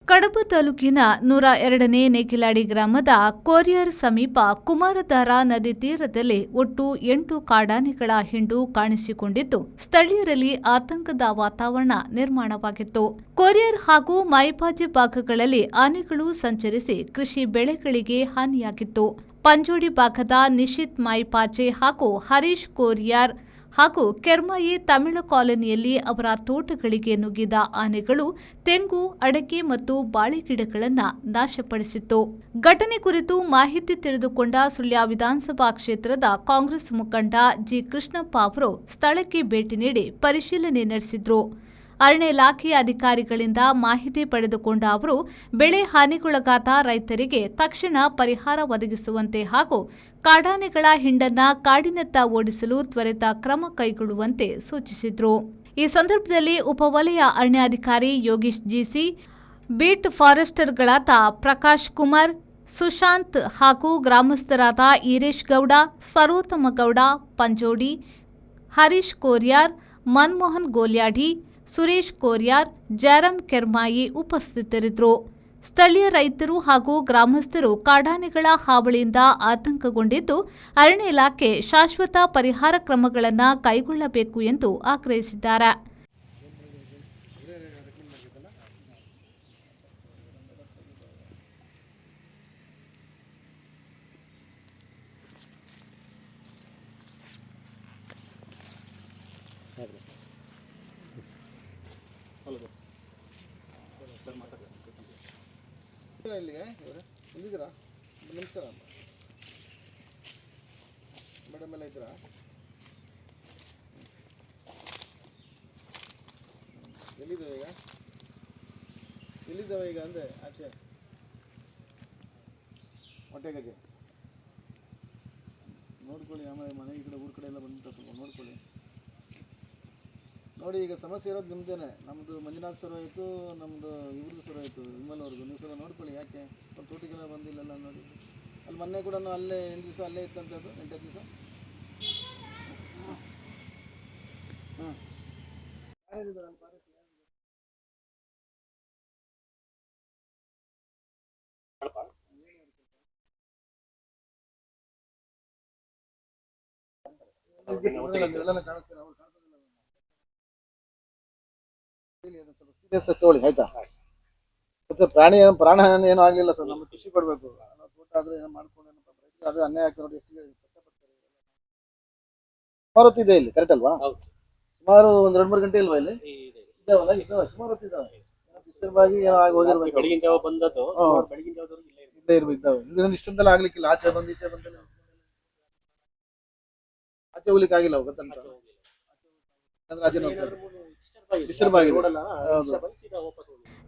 ಕಡಬ ತಾಲೂಕಿನ 102ನೇ ನೇಗಿಲಾಡಿ ಗ್ರಾಮದ ಕೋರಿಯರ್ ಸಮೀಪ ಕುಮಾರಧಾರಾ ನದಿ ತೀರದಲ್ಲಿ ಒಟ್ಟು 8 ಕಾಡಾನೆಗಳ ಹಿಂಡು ಕಾಣಿಸಿಕೊಂಡಿದ್ದು ಸ್ಥಳೀಯರಲ್ಲಿ ಆತಂಕದ ವಾತಾವರಣ ನಿರ್ಮಾಣವಾಗಿತ್ತು. ಕೋರಿಯರ್ ಹಾಗೂ ಮೈಪಾಜಿ ಭಾಗಗಳಲ್ಲಿ ಆನೆಗಳು ಸಂಚರಿಸಿ ಕೃಷಿ ಬೆಳೆಗಳಿಗೆ ಹಾನಿಯಾಗಿತ್ತು. ಪಂಜೋಡಿ ಭಾಗದ ನಿಶಿತ್ ಮೈಪಾಜೆ ಹಾಗೂ ಹರೀಶ್ ಕೋರಿಯಾರ್ ಹಾಗೂ ಕೆರ್ಮಾಯಿ ತಮಿಳ ಕಾಲೋನಿಯಲ್ಲಿ ಅವರ ತೋಟಗಳಿಗೆ ನುಗ್ಗಿದ ಆನೆಗಳು ತೆಂಗು, ಅಡಕೆ ಮತ್ತು ಬಾಳೆ ಗಿಡಗಳನ್ನು ನಾಶಪಡಿಸಿತ್ತು. ಘಟನೆ ಕುರಿತು ಮಾಹಿತಿ ತಿಳಿದುಕೊಂಡ ಸುಳ್ಯ ವಿಧಾನಸಭಾ ಕ್ಷೇತ್ರದ ಕಾಂಗ್ರೆಸ್ ಮುಖಂಡ ಜಿ. ಕೃಷ್ಣಪ್ಪ ಅವರು ಸ್ಥಳಕ್ಕೆ ಭೇಟಿ ನೀಡಿ ಪರಿಶೀಲನೆ ನಡೆಸಿದ್ರು. ಅರಣ್ಯ ಇಲಾಖೆಯ ಅಧಿಕಾರಿಗಳಿಂದ ಮಾಹಿತಿ ಪಡೆದುಕೊಂಡ ಅವರು ಬೆಳೆ ಹಾನಿಗೊಳಗಾದ ರೈತರಿಗೆ ತಕ್ಷಣ ಪರಿಹಾರ ಒದಗಿಸುವಂತೆ ಹಾಗೂ ಕಾಡಾನೆಗಳ ಹಿಂಡನ್ನ ಕಾಡಿನತ್ತ ಓಡಿಸಲು ತ್ವರಿತ ಕ್ರಮ ಕೈಗೊಳ್ಳುವಂತೆ ಸೂಚಿಸಿದರು. ಈ ಸಂದರ್ಭದಲ್ಲಿ ಉಪವಲಯ ಅರಣ್ಯಾಧಿಕಾರಿ ಯೋಗೀಶ್ ಜಿಸಿ, ಬೀಟ್ ಫಾರೆಸ್ಟರ್ಗಳಾದ ಪ್ರಕಾಶ್ ಕುಮಾರ್, ಸುಶಾಂತ್ ಹಾಗೂ ಗ್ರಾಮಸ್ಥರಾದ ಈರೇಶ್ ಗೌಡ, ಸರೋತ್ತಮ ಗೌಡ ಪಂಜೋಡಿ, ಹರೀಶ್ ಕೋರಿಯಾರ್, ಮನ್ಮೋಹನ್ ಗೋಲ್ಯಾಡಿ, ಸುರೇಶ್ ಕೋರಿಯಾರ್, ಜಯರಾಮ್ ಕೆರ್ಮಾಯಿ ಉಪಸ್ಥಿತರಿದ್ದರು. ಸ್ಥಳೀಯ ರೈತರು ಹಾಗೂ ಗ್ರಾಮಸ್ಥರು ಕಾಡಾನೆಗಳ ಹಾವಳಿಯಿಂದ ಆತಂಕಗೊಂಡಿದ್ದು ಅರಣ್ಯ ಇಲಾಖೆ ಶಾಶ್ವತ ಪರಿಹಾರ ಕ್ರಮಗಳನ್ನು ಕೈಗೊಳ್ಳಬೇಕು ಎಂದು ಆಗ್ರಹಿಸಿದ್ದಾರೆ. ಇಲ್ಲಿಗೆ ಬಂದಿದ್ದೀರಾ? ನಮಸ್ಕಾರ ಮೇಡಮ್ ಎಲ್ಲ ಇದ್ದೀರಾ? ಎಲ್ಲಿದ್ದಾವೆ ಈಗ ಅಂದರೆ ಆಚೆ ಹೊಟ್ಟೆ ಗಜೆ ನೋಡ್ಕೊಳ್ಳಿ. ಆಮೇಲೆ ಮನೆ ಈ ಕಡೆ ಊರ ಕಡೆ ಎಲ್ಲ ಬಂದು ಸ್ವಲ್ಪ ನೋಡ್ಕೊಳ್ಳಿ. ನೋಡಿ, ಈಗ ಸಮಸ್ಯೆ ಇರೋದು ನಿಮ್ಮದೇನೆ. ನಮ್ಮದು ಮಂಜುನಾಥ್ ಸರ್ ಆಯಿತು, ನಮ್ಮದು ಇವ್ರದ್ದು ಸರ್ ಆಯಿತು, ವಿಮಲ್ವ್ರದ್ದು. ನೀವು ಸಲ ನೋಡ್ಕೊಳ್ಳಿ. ಯಾಕೆ ಒಂದು ತೋಟಿಗೆಲ್ಲ ಬಂದಿಲ್ಲಲ್ಲ ನೋಡಿ. ಅಲ್ಲಿ ಮೊನ್ನೆ ಕೂಡ ಅಲ್ಲೇ 8 ದಿವಸ ಅಲ್ಲೇ ಇತ್ತಂಥದ್ದು, 8 ದಿವಸ. ಹಾಂ, ಸೀರಿಯಸ್ ತಗೊಳ್ಳಿ ಆಯ್ತಾ. ಮತ್ತೆ ಪ್ರಾಣ ಏನೂ ಆಗಲಿಲ್ಲ ಸರ್. ನಮ್ಗೆ ಖುಷಿ ಪಡಬೇಕು. ತೋಟ ಆದರೆ ಏನೋ ಮಾಡ್ಕೊಂಡು ಅದು ಅನ್ಯಾಯ ಆಗ್ತದೆ ನೋಡಿ. ಎಷ್ಟು ಕಷ್ಟಪಡ್ತಾರೆ. ಸುಮಾರು ಹೊತ್ತಿದೆ ಇಲ್ಲಿ, ಕರೆಕ್ಟ್ ಅಲ್ವಾ? ಸುಮಾರು ಒಂದು 2-3 ಗಂಟೆ ಇಲ್ವಾ ಇಲ್ಲಿ? ಇದ್ದಾವಲ್ಲ, ಇದ್ದಾವೆ, ಸುಮಾರು ಹೊತ್ತಿದ್ದಾವೆ. ಡಿಸ್ಟರ್ಬ್ ಏನೋ ಆಗಿ ಹೋಗಿರ್ಬೇಕು. ಬೆಳಗಿನ ಜಾವ ಬಂದದ್ದು ಇಲ್ಲೇ ಇದ್ದಾವೆ. ಇದರಿಂದ ಇಷ್ಟೊಂದೆಲ್ಲ ಆಗ್ಲಿಕ್ಕಿಲ್ಲ. ಆಚೆ ಬಂದು ಈಚೆ ಬಂದ ಆಚೆ ಹೋಗ್ಲಿಕ್ಕೆ ಆಗಿಲ್ಲ. ಗೊತ್ತಂತ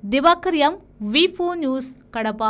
ದಿವಾಕರ್ ಎಂ, ವಿ4 ನ್ಯೂಸ್, ಕಡಬ.